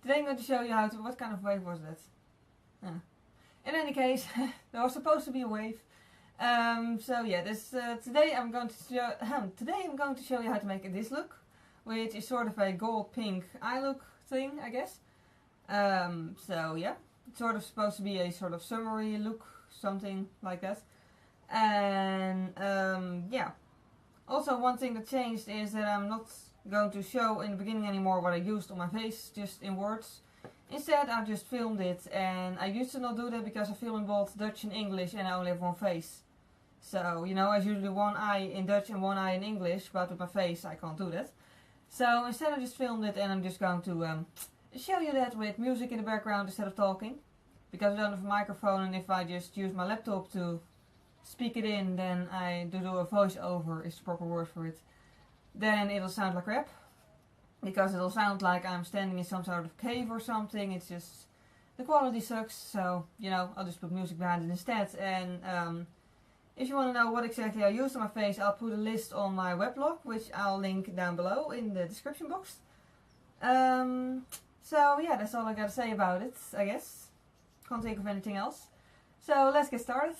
Today I'm going to show you how to, what kind of wave was that? In any case, there was supposed to be a wave. So yeah, today I'm going to show you how to make this look, which is sort of a gold pink eye look thing, I guess. So yeah, it's sort of supposed to be a sort of summery look, something like that. And yeah. Also, one thing that changed is that I'm not going to show in the beginning anymore what I used on my face, just in words. Instead, I just filmed it, and I used to not do that because I film in both Dutch and English and I only have one face. So, you know, I usually one eye in Dutch and one eye in English, but with my face I can't do that. So instead I just filmed it, and I'm just going to show you that with music in the background instead of talking. Because I don't have a microphone, and if I just use my laptop to speak it in, then I do a voiceover, is the proper word for it. Then it'll sound like crap. Because it'll sound like I'm standing in some sort of cave or something. It's just, the quality sucks, so, you know, I'll just put music behind it instead. And if you want to know what exactly I used on my face, I'll put a list on my weblog, which I'll link down below in the description box. So yeah, that's all I gotta say about it, I guess. Can't think of anything else. So let's get started.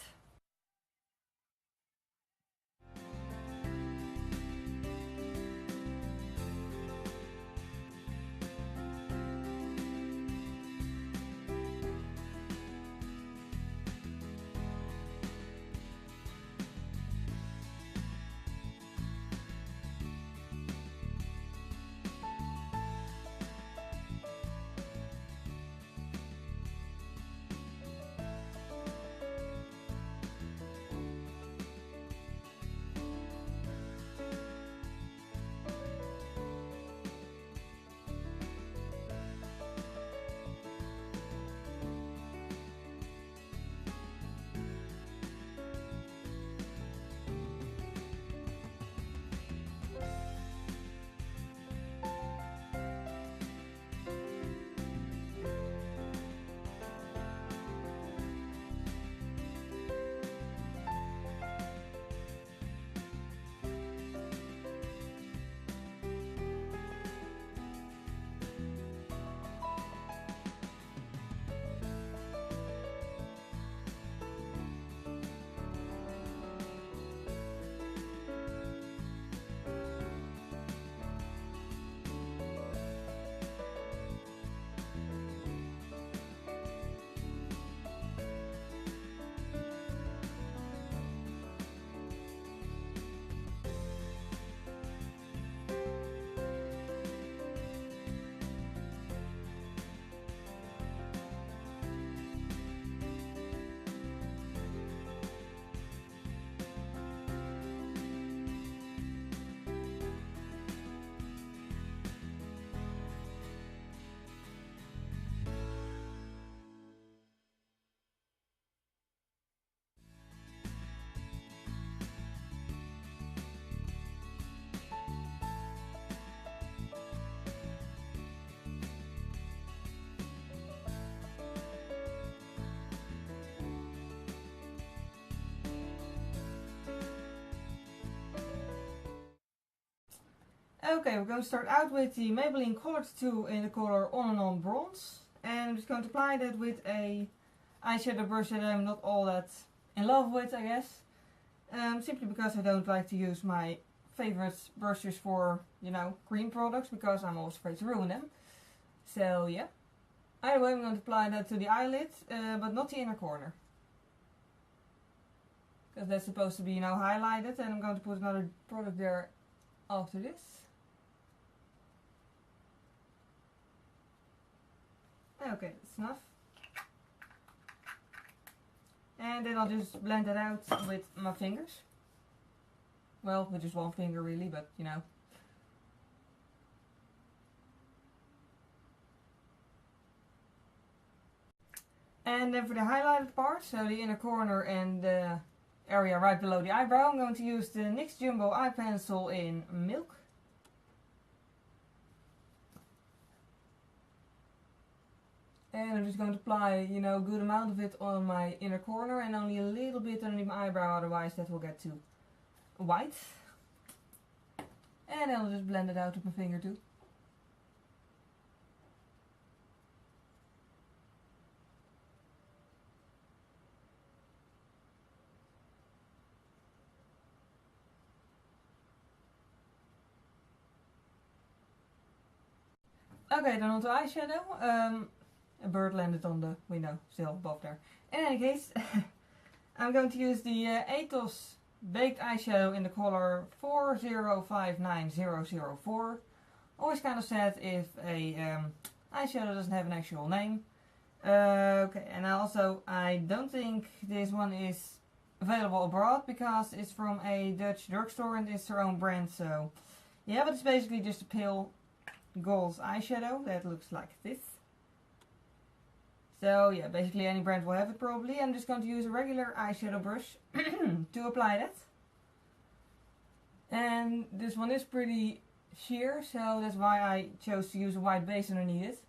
Okay, we're going to start out with the Maybelline Color Tattoo in the color On and On Bronze. And I'm just going to apply that with a eyeshadow brush that I'm not all that in love with, I guess. Simply because I don't like to use my favorite brushes for, you know, cream products, because I'm always afraid to ruin them. So yeah. Either way, I'm going to apply that to the eyelid, but not the inner corner. Because that's supposed to be, you know, highlighted, and I'm going to put another product there after this. Okay, that's enough. And then I'll just blend it out with my fingers. Well, with just one finger really, but you know. And then for the highlighted part, so the inner corner and the area right below the eyebrow, I'm going to use the NYX Jumbo Eye Pencil in Milk. And I'm just going to apply, you know, a good amount of it on my inner corner and only a little bit underneath my eyebrow, otherwise that will get too white. And then I'll just blend it out with my finger too. Okay, then on to eyeshadow. A bird landed on the window still above there. In any case, I'm going to use the Atos Baked Eyeshadow in the color 4059004. Always kind of sad if a eyeshadow doesn't have an actual name. Okay, and also I don't think this one is available abroad because it's from a Dutch drugstore and it's their own brand. So yeah, but it's basically just a pale gold eyeshadow that looks like this. So yeah, basically any brand will have it probably. I'm just going to use a regular eyeshadow brush to apply that. And this one is pretty sheer, so that's why I chose to use a white base underneath it.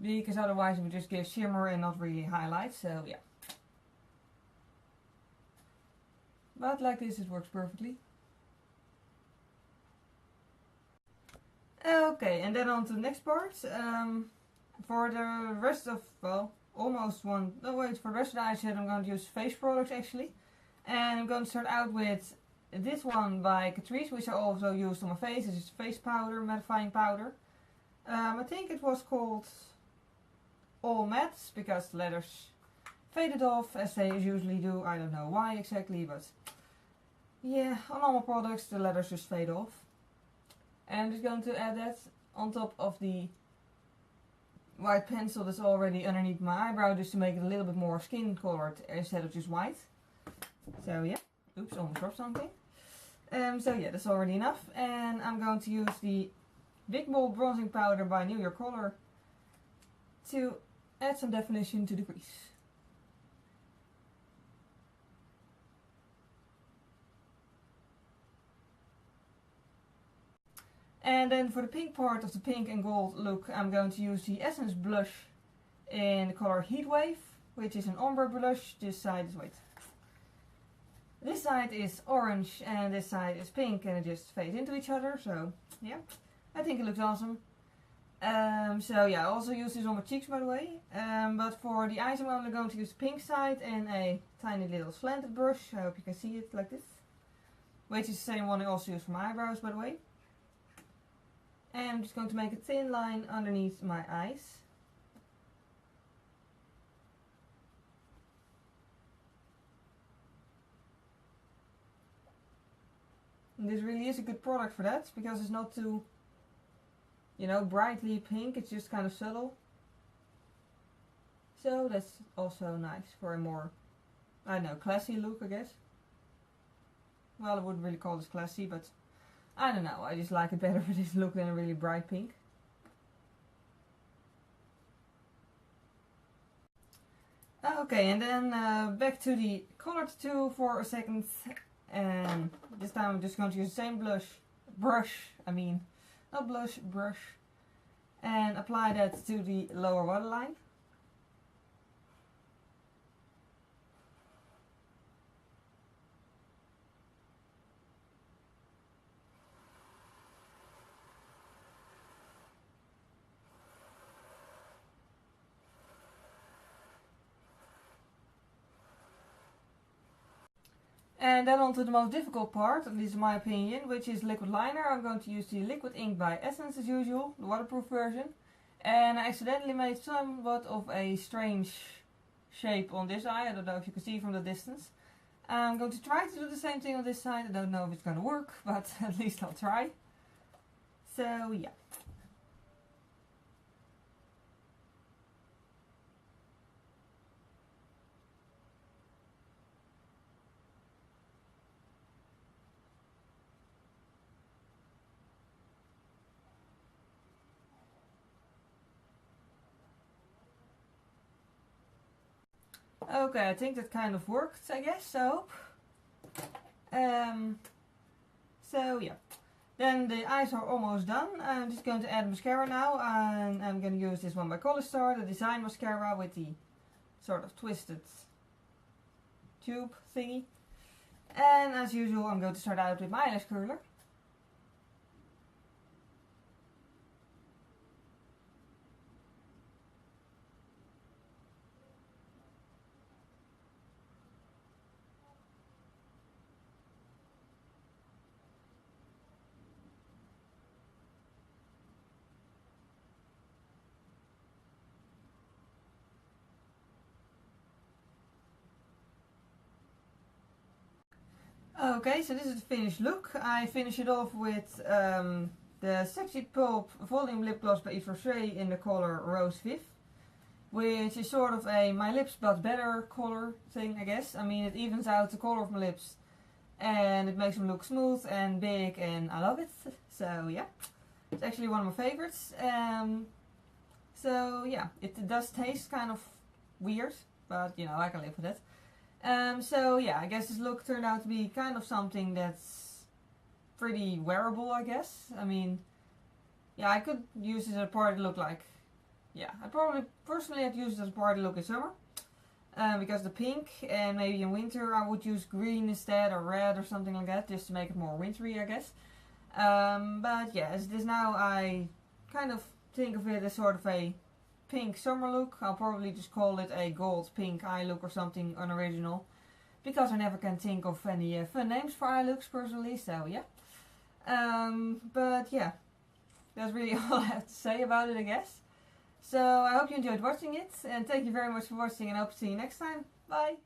Because otherwise it would just give shimmer and not really highlight, so yeah. But like this it works perfectly. Okay, and then on to the next part. For the rest of, well, almost one, no wait, for the rest of the eyeshadow I'm going to use face products actually. And I'm going to start out with this one by Catrice, which I also used on my face. This is face powder, mattifying powder. I think it was called All Mattes, because the letters faded off as they usually do. I don't know why exactly, but yeah, on normal products the letters just fade off. And I'm just going to add that on top of the white pencil that's already underneath my eyebrow, just to make it a little bit more skin colored instead of just white. So yeah, oops, almost dropped something. So yeah, that's already enough. And I'm going to use the Big Bold Bronzing Powder by New York Color to add some definition to the crease. And then for the pink part of the pink and gold look, I'm going to use the Essence blush in the color Heatwave, which is an ombre blush. This side is white. This side is orange and this side is pink, and it just fades into each other. So yeah, I think it looks awesome. So yeah, I also use this on my cheeks, by the way. But for the eyes I'm only going to use the pink side and a tiny little slanted brush. I hope you can see it like this. Which is the same one I also use for my eyebrows, by the way. And I'm just going to make a thin line underneath my eyes. And this really is a good product for that, because it's not too, you know, brightly pink, it's just kind of subtle. So that's also nice for a more, I don't know, classy look, I guess. Well, I wouldn't really call this classy, but I don't know, I just like it better for this look than a really bright pink. Okay, and then back to the color tattoo for a second. And this time I'm just going to use the same brush, and apply that to the lower waterline. And then on to the most difficult part, at least in my opinion, which is liquid liner. I'm going to use the liquid ink by Essence as usual, the waterproof version. And I accidentally made somewhat of a strange shape on this eye. I don't know if you can see from the distance. I'm going to try to do the same thing on this side. I don't know if it's going to work, but at least I'll try. So yeah. Okay, I think that kind of worked, I guess, so. So yeah. Then the eyes are almost done. I'm just going to add mascara now, and I'm going to use this one by Colorstar, the design mascara with the sort of twisted tube thingy. And as usual, I'm going to start out with my eyelash curler. Okay, so this is the finished look. I finish it off with the Sexy Pulp Volume Lip Gloss by Yves Rocher in the color Rose Viv, which is sort of a my lips but better color thing, I guess. I mean, it evens out the color of my lips and it makes them look smooth and big, and I love it. So yeah, it's actually one of my favorites. So yeah, it does taste kind of weird, but you know, I can live with it. So yeah, I guess this look turned out to be kind of something that's pretty wearable, I guess. I mean, yeah, I could use it as a party look, like, yeah, personally I'd use it as a party look in summer. Because the pink, and maybe in winter I would use green instead, or red or something like that, just to make it more wintry, I guess. But yeah, as it is now, I kind of think of it as sort of a pink summer look. I'll probably just call it a gold pink eye look or something unoriginal, because I never can think of any fun names for eye looks personally, so yeah. But yeah, that's really all I have to say about it, I guess. So I hope you enjoyed watching it, and thank you very much for watching, and I hope to see you next time. Bye!